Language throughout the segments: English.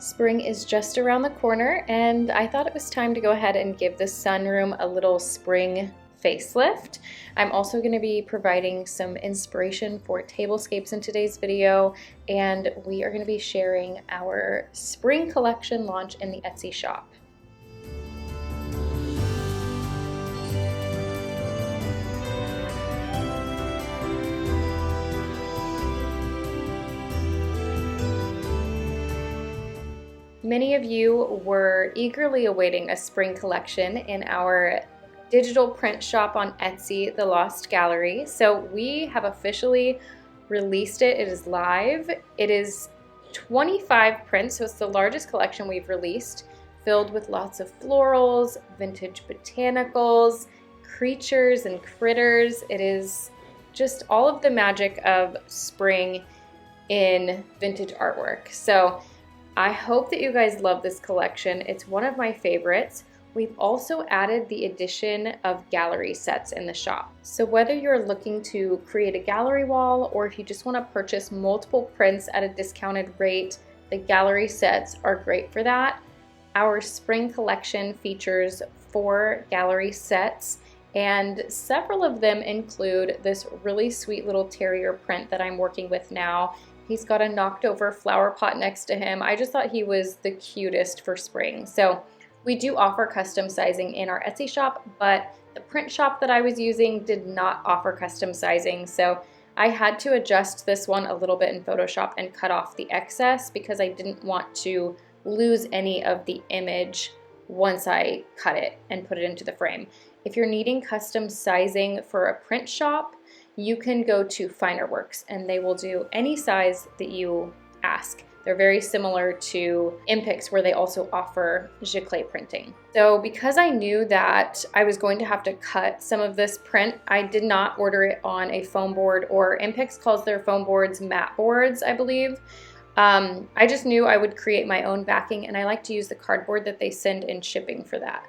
Spring is just around the corner, and I thought it was time to go ahead and give the sunroom a little spring facelift. I'm also going to be providing some inspiration for Tablescapes in today's video, and we are going to be sharing our spring collection launch in the Etsy shop. Many of you were eagerly awaiting a spring collection in our digital print shop on Etsy, The Lost Gallery. So we have officially released it. It is live. It is 25 prints, so it's the largest collection we've released, filled with lots of florals, vintage botanicals, creatures and critters. It is just all of the magic of spring in vintage artwork. So I hope that you guys love this collection. It's one of my favorites. We've also added the addition of gallery sets in the shop. So whether you're looking to create a gallery wall or if you just want to purchase multiple prints at a discounted rate, the gallery sets are great for that. Our spring collection features 4 gallery sets, and several of them include this really sweet little terrier print that I'm working with now. He's got a knocked over flower pot next to him. I just thought he was the cutest for spring. So we do offer custom sizing in our Etsy shop, but the print shop that I was using did not offer custom sizing. So I had to adjust this one a little bit in Photoshop and cut off the excess because I didn't want to lose any of the image once I cut it and put it into the frame. If you're needing custom sizing for a print shop, you can go to Finerworks and they will do any size that you ask. They're very similar to MPIX, where they also offer giclée printing. So because I knew that I was going to have to cut some of this print, I did not order it on a foam board, or MPIX calls their foam boards mat boards, I believe. I just knew I would create my own backing, and I like to use the cardboard that they send in shipping for that.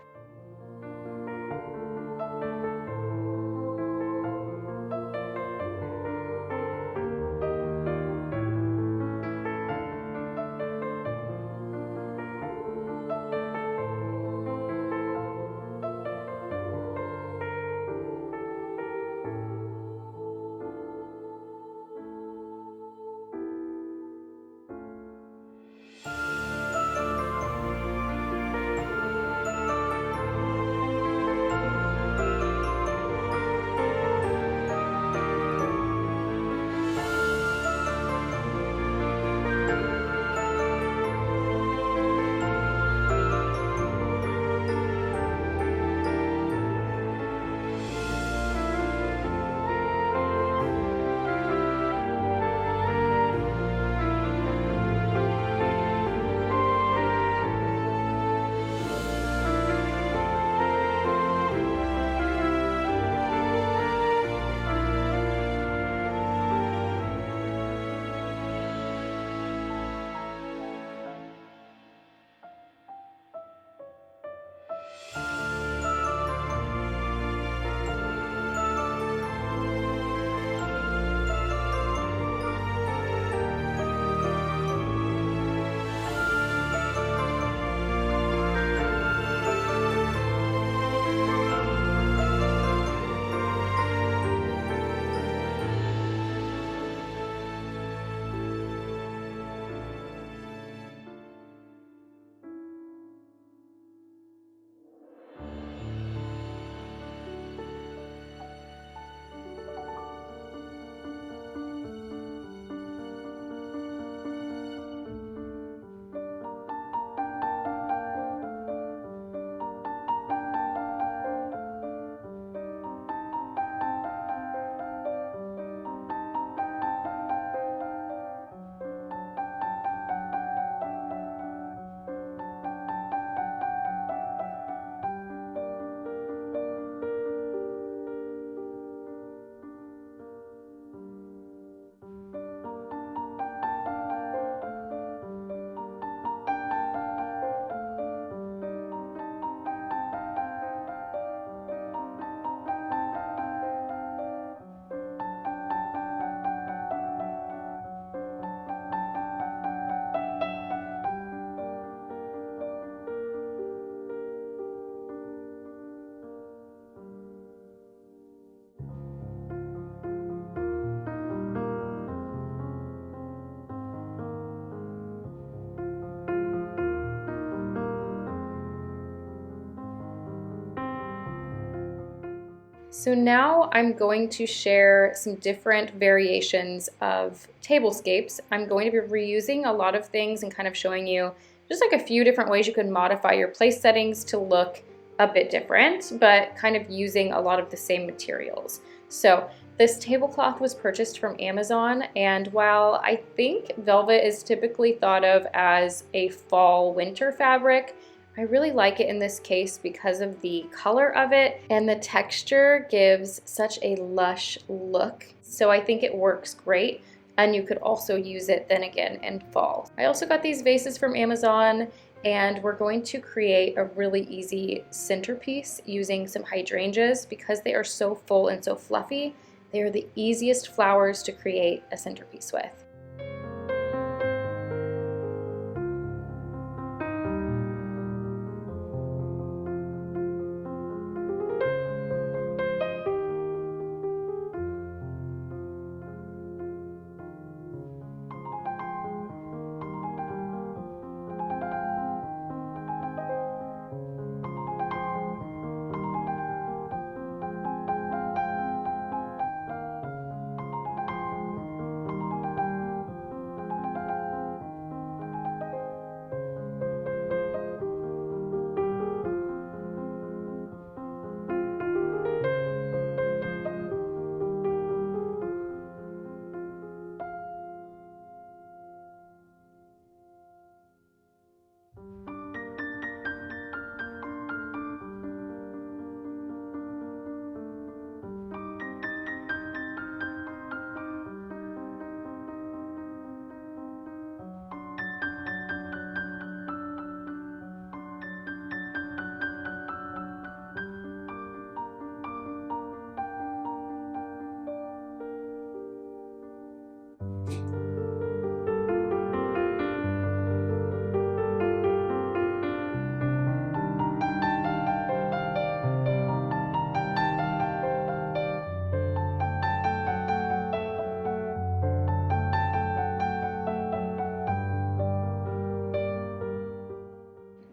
So now I'm going to share some different variations of tablescapes. I'm going to be reusing a lot of things and kind of showing you just like a few different ways you can modify your place settings to look a bit different, but kind of using a lot of the same materials. So this tablecloth was purchased from Amazon, and while I think velvet is typically thought of as a fall winter fabric, I really like it in this case because of the color of it, and the texture gives such a lush look. So I think it works great, and you could also use it then again in fall. I also got these vases from Amazon, and we're going to create a really easy centerpiece using some hydrangeas because they are so full and so fluffy. They are the easiest flowers to create a centerpiece with.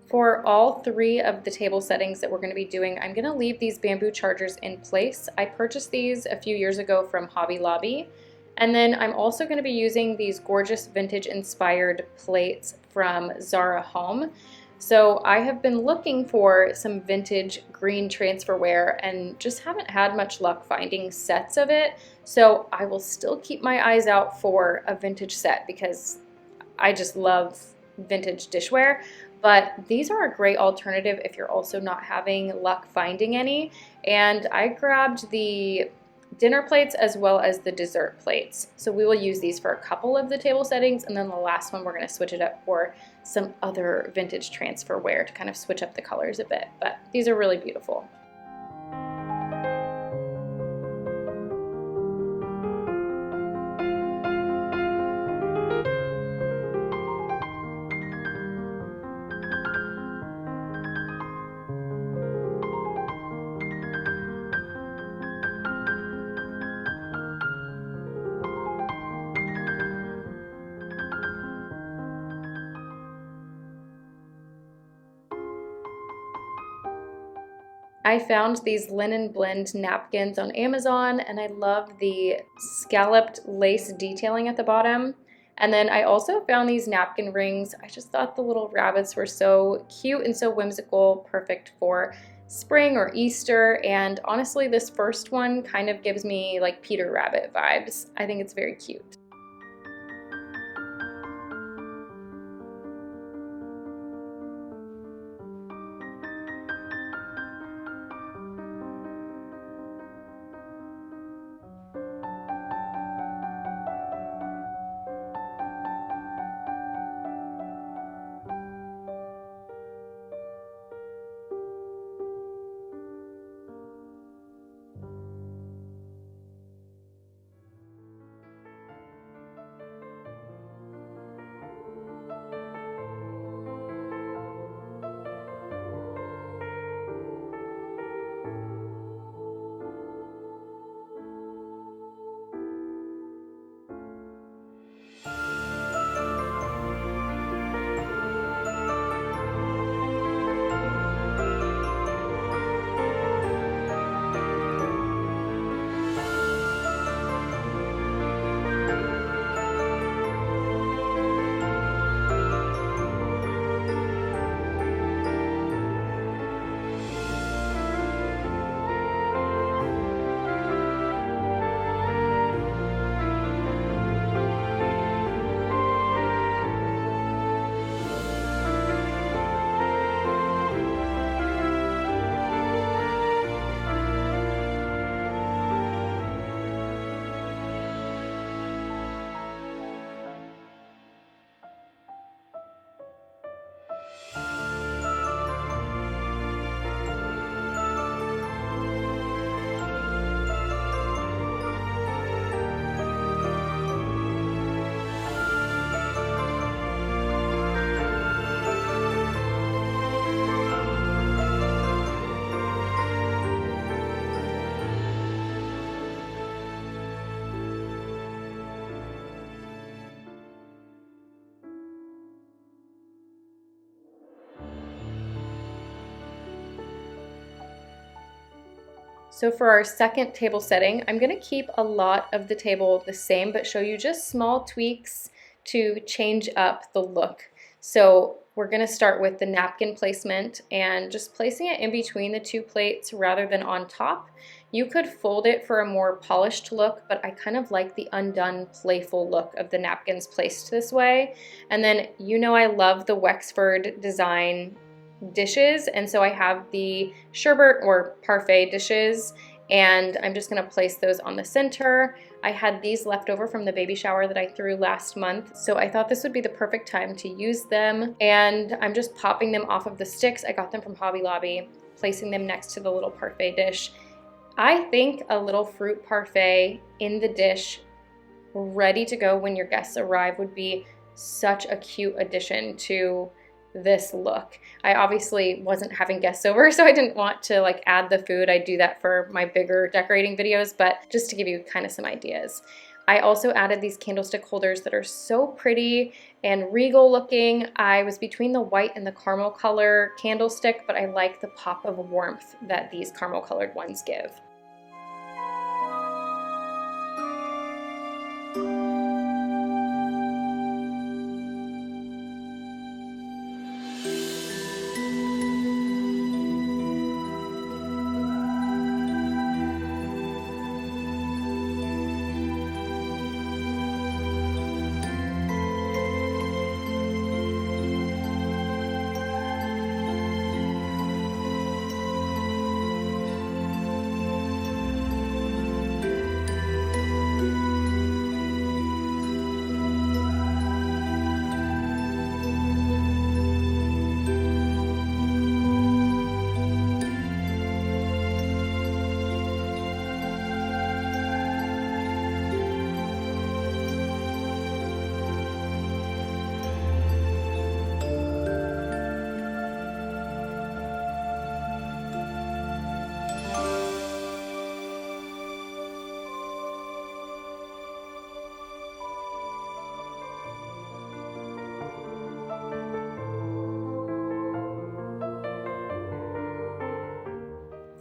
For all three of the table settings that we're going to be doing, I'm going to leave these bamboo chargers in place. I purchased these a few years ago from Hobby Lobby. And then I'm also going to be using these gorgeous vintage inspired plates from Zara Home. So I have been looking for some vintage green transferware and just haven't had much luck finding sets of it. So I will still keep my eyes out for a vintage set because I just love vintage dishware. But these are a great alternative if you're also not having luck finding any. And I grabbed the dinner plates as well as the dessert plates. So we will use these for a couple of the table settings, and then the last one we're going to switch it up for some other vintage transferware to kind of switch up the colors a bit. But these are really beautiful. I found these linen blend napkins on Amazon, and I love the scalloped lace detailing at the bottom. And then I also found these napkin rings. I just thought the little rabbits were so cute and so whimsical, perfect for spring or Easter. And honestly, this first one kind of gives me like Peter Rabbit vibes. I think it's very cute. So for our second table setting, I'm gonna keep a lot of the table the same, but show you just small tweaks to change up the look. So we're gonna start with the napkin placement and just placing it in between the two plates rather than on top. You could fold it for a more polished look, but I kind of like the undone, playful look of the napkins placed this way. And then you know I love the Wexford design dishes, and so I have the sherbet or parfait dishes, and I'm just going to place those on the center. I had these left over from the baby shower that I threw last month, so I thought this would be the perfect time to use them, and I'm just popping them off of the sticks. I got them from Hobby Lobby, placing them next to the little parfait dish. I think a little fruit parfait in the dish ready to go when your guests arrive would be such a cute addition to this look. I obviously wasn't having guests over, so I didn't want to like add the food. I do that for my bigger decorating videos, but just to give you kind of some ideas. I also added these candlestick holders that are so pretty and regal looking. I was between the white and the caramel color candlestick, but I like the pop of warmth that these caramel colored ones give.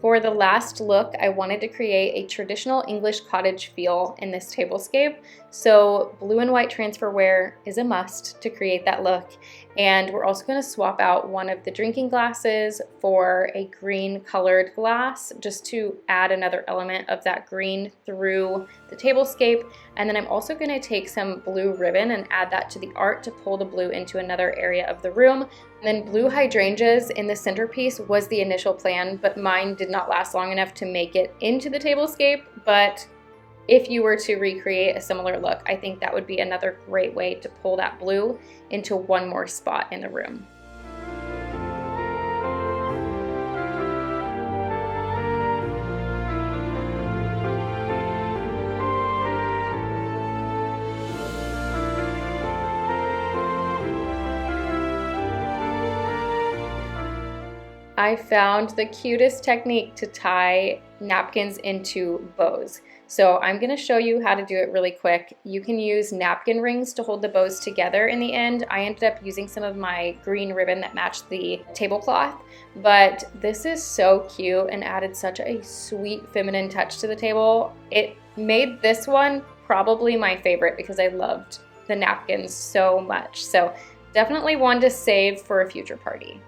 For the last look, I wanted to create a traditional English cottage feel in this tablescape. So blue and white transferware is a must to create that look. And we're also going to swap out one of the drinking glasses for a green colored glass, just to add another element of that green through the tablescape. And then I'm also going to take some blue ribbon and add that to the art to pull the blue into another area of the room. And then blue hydrangeas in the centerpiece was the initial plan, but mine did not last long enough to make it into the tablescape. But if you were to recreate a similar look, I think that would be another great way to pull that blue into one more spot in the room. I found the cutest technique to tie napkins into bows. So I'm going to show you how to do it really quick. You can use napkin rings to hold the bows together in the end. I ended up using some of my green ribbon that matched the tablecloth, but this is so cute and added such a sweet feminine touch to the table. It made this one probably my favorite because I loved the napkins so much. So definitely one to save for a future party.